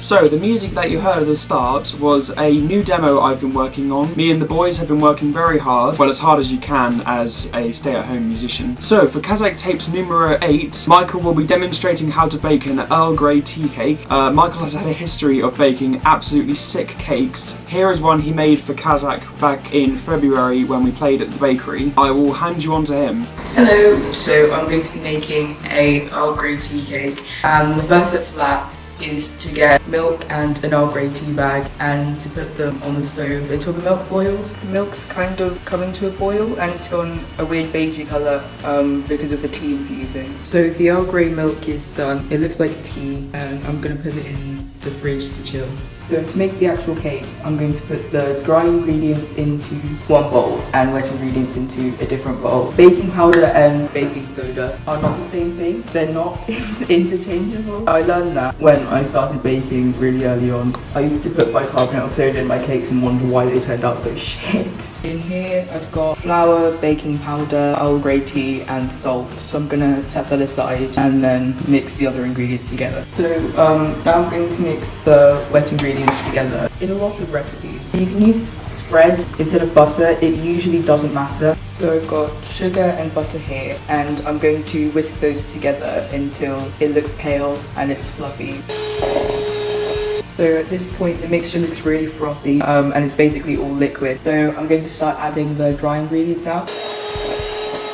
So the music that you heard at the start was a new demo I've been working on. Me and the boys have been working very hard, well, as hard as you can as a stay-at-home musician. So for KAZAK Tapes numero 8, Michael will be demonstrating how to bake an Earl Grey tea cake. Michael has had a history of baking absolutely sick cakes. Here is one he made for KAZAK back in February when we played at the bakery. I will hand you on to him. Hello, so I'm going to be making a Earl Grey tea cake, and the first step for that is to get milk and an Earl Grey tea bag and to put them on the stove until the milk boils. The milk's kind of coming to a boil and it's gone a weird beigey colour because of the tea we're using. So the Earl Grey milk is done. It looks like tea and I'm going to put it in the fridge to chill. So to make the actual cake, I'm going to put the dry ingredients into one bowl and wet ingredients into a different bowl. Baking powder and baking soda are not the same thing. They're not interchangeable. I learned that when I started baking really early on. I used to put bicarbonate of soda in my cakes and wonder why they turned out so shit. In here I've got flour, baking powder, Earl Grey tea and salt. So I'm gonna set that aside and then mix the other ingredients together. So now I'm going to mix the wet ingredients together. In a lot of recipes you can use spread instead of butter. It usually doesn't matter. So I've got sugar and butter here and I'm going to whisk those together until it looks pale and it's fluffy. So at this point the mixture looks really frothy and it's basically all liquid. So I'm going to start adding the dry ingredients now.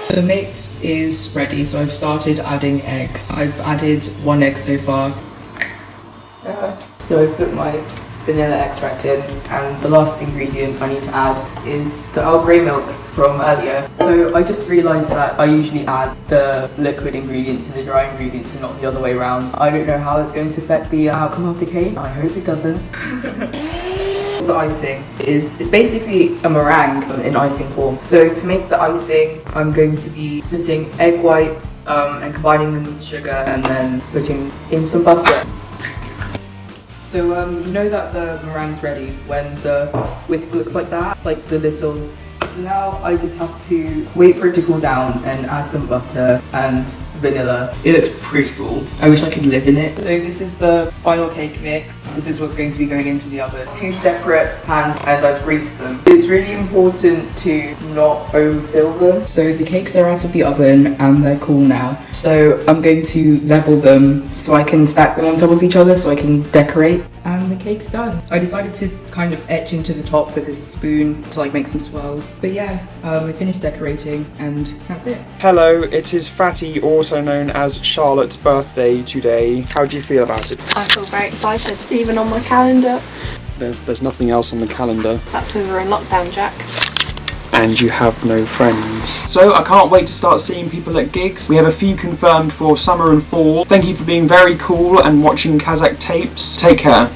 The mix is ready, so I've started adding eggs. I've added 1 egg so far. So I've put my vanilla extract in, and the last ingredient I need to add is the Earl Grey milk from earlier. So I just realised that I usually add the liquid ingredients to the dry ingredients and not the other way around. I don't know how that's going to affect the outcome of the cake. I hope it doesn't. The icing is basically a meringue in icing form. So to make the icing, I'm going to be putting egg whites and combining them with sugar and then putting in some butter. So you know that the meringue's ready when the whisk looks like that, like the little. So now I just have to wait for it to cool down and add some butter and vanilla. It looks pretty cool. I wish I could live in it. So this is the final cake mix. This is what's going to be going into the oven. 2 separate pans and I've greased them. It's really important to not overfill them. So the cakes are out of the oven and they're cool now. So I'm going to level them so I can stack them on top of each other so I can decorate. And the cake's done. I decided to kind of etch into the top with this spoon to like make some swirls. But yeah, I finished decorating and that's it. Hello, it is Fatty, also known as Charlotte's birthday today. How do you feel about it? I feel very excited. It's even on my calendar. There's nothing else on the calendar. That's because we're in lockdown, Jack. And you have no friends. So I can't wait to start seeing people at gigs. We have a few confirmed for summer and fall. Thank you for being very cool and watching KAZAK Tapes. Take care.